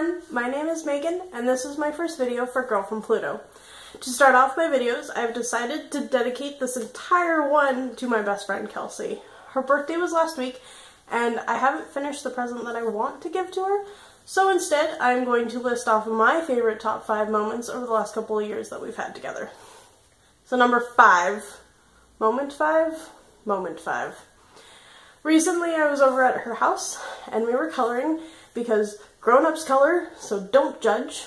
everyone, my name is Megan and this is my first video for Girl from Pluto. To start off my videos, I've decided to dedicate this entire one to my best friend Kelsey. Her birthday was last week and I haven't finished the present that I want to give to her, so instead I'm going to list off my favorite top 5 moments over the last couple of years that we've had together. So number 5, moment 5. Recently I was over at her house and we were coloring because grown-ups color, so don't judge.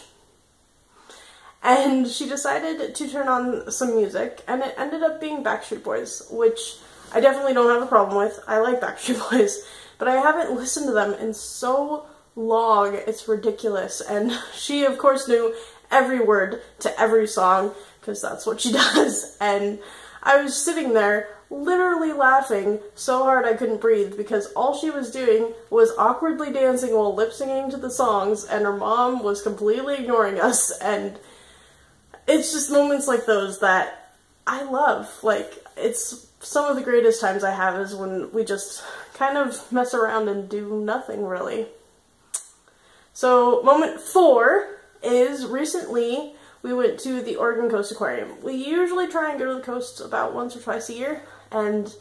And she decided to turn on some music and it ended up being Backstreet Boys, which I definitely don't have a problem with. I like Backstreet Boys, but I haven't listened to them in so long, it's ridiculous. And she of course knew every word to every song because that's what she does. And I was sitting there literally laughing so hard I couldn't breathe because all she was doing was awkwardly dancing while lip singing to the songs and her mom was completely ignoring us. And it's just moments like those that I love. Like, it's some of the greatest times I have is when we just kind of mess around and do nothing really. So moment 4 is recently we went to the Oregon Coast Aquarium. We usually try and go to the coast about once or twice a year, and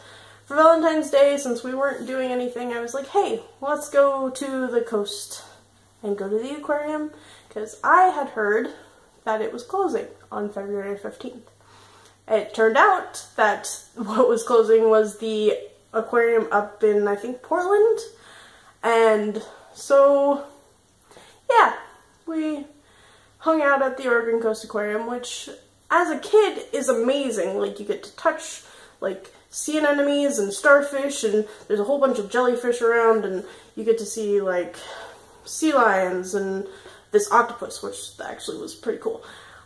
for Valentine's Day, since we weren't doing anything, I was like, hey, let's go to the coast and go to the aquarium, because I had heard that it was closing on February 15th. It turned out that what was closing was the aquarium up in, I think, Portland, and so, yeah, we hung out at the Oregon Coast Aquarium, which as a kid is amazing. Like, you get to touch like sea anemones and starfish, and there's a whole bunch of jellyfish around, and you get to see like sea lions and this octopus, which actually was pretty cool.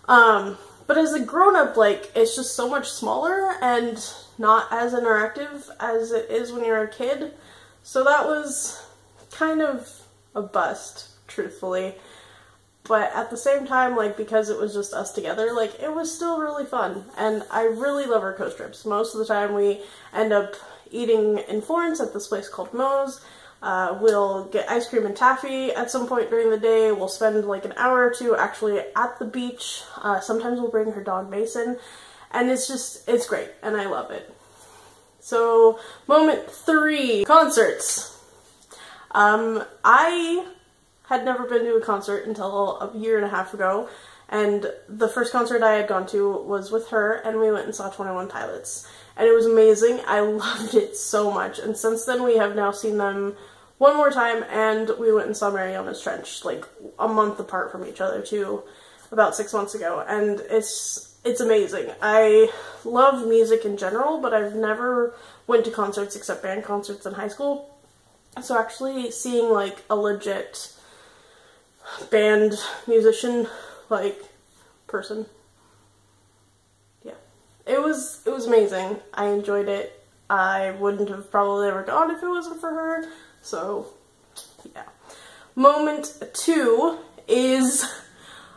But as a grown-up, like, it's just so much smaller and not as interactive as it is when you're a kid. So that was kind of a bust, truthfully. But at the same time, like, because it was just us together, like, it was still really fun. And I really love our coast trips. Most of the time we end up eating in Florence at this place called Moe's. We'll get ice cream and taffy at some point during the day. We'll spend like an hour or two actually at the beach. Sometimes we'll bring her dog Mason. And it's great. And I love it. So, moment 3, concerts. I had never been to a concert until a year and a half ago, and the first concert I had gone to was with her, and we went and saw 21 Pilots, and it was amazing. I loved it so much, and since then we have now seen them one more time, and we went and saw Mariana's Trench, like a month apart from each other too, about 6 months ago, and it's amazing. I love music in general, but I've never went to concerts except band concerts in high school, so actually seeing like a legit band musician like person, yeah, it was amazing. I enjoyed it. I wouldn't have probably ever gone if it wasn't for her, so yeah. Moment 2 is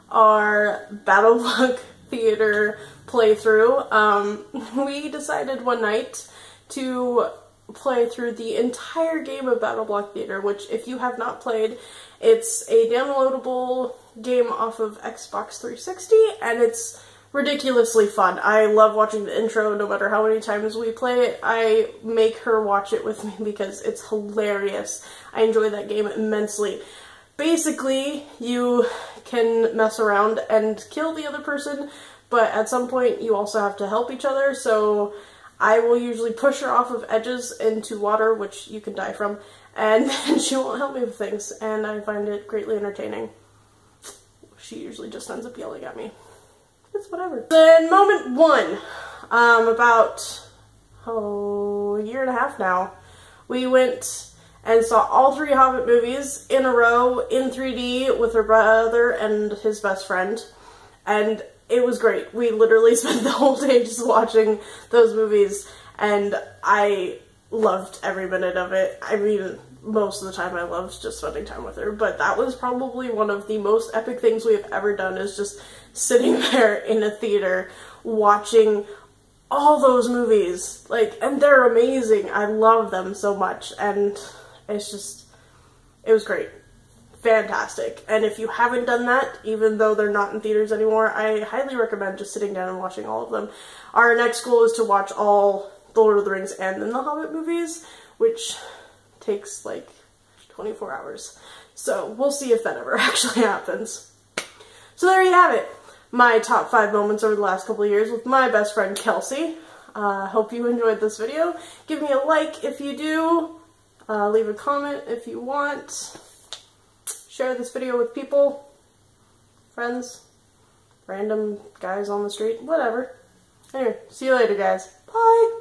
our BattleBlock Theater playthrough. We decided one night to play through the entire game of BattleBlock Theater, which, if you have not played, it's a downloadable game off of Xbox 360, and it's ridiculously fun. I love watching the intro no matter how many times we play it. I make her watch it with me because it's hilarious. I enjoy that game immensely. Basically, you can mess around and kill the other person, but at some point you also have to help each other, so I will usually push her off of edges into water, which you can die from, and then she won't help me with things, and I find it greatly entertaining. She usually just ends up yelling at me. It's whatever. Then moment 1, about, a year and a half now, we went and saw all 3 Hobbit movies in a row in 3D with her brother and his best friend, and it was great. We literally spent the whole day just watching those movies, and I loved every minute of it. I mean, most of the time I loved just spending time with her, but that was probably one of the most epic things we have ever done, is just sitting there in a theater watching all those movies. Like, and they're amazing. I love them so much, and it's just, it was great. fantastic. And if you haven't done that, even though they're not in theaters anymore, I highly recommend just sitting down and watching all of them. Our next goal is to watch all the Lord of the Rings and then the Hobbit movies, which takes like 24 hours. So we'll see if that ever actually happens. So there you have it. My top 5 moments over the last couple of years with my best friend Kelsey. Hope you enjoyed this video. Give me a like if you do. Leave a comment if you want. Share this video with people, friends, random guys on the street, whatever. Anyway, see you later, guys. Bye!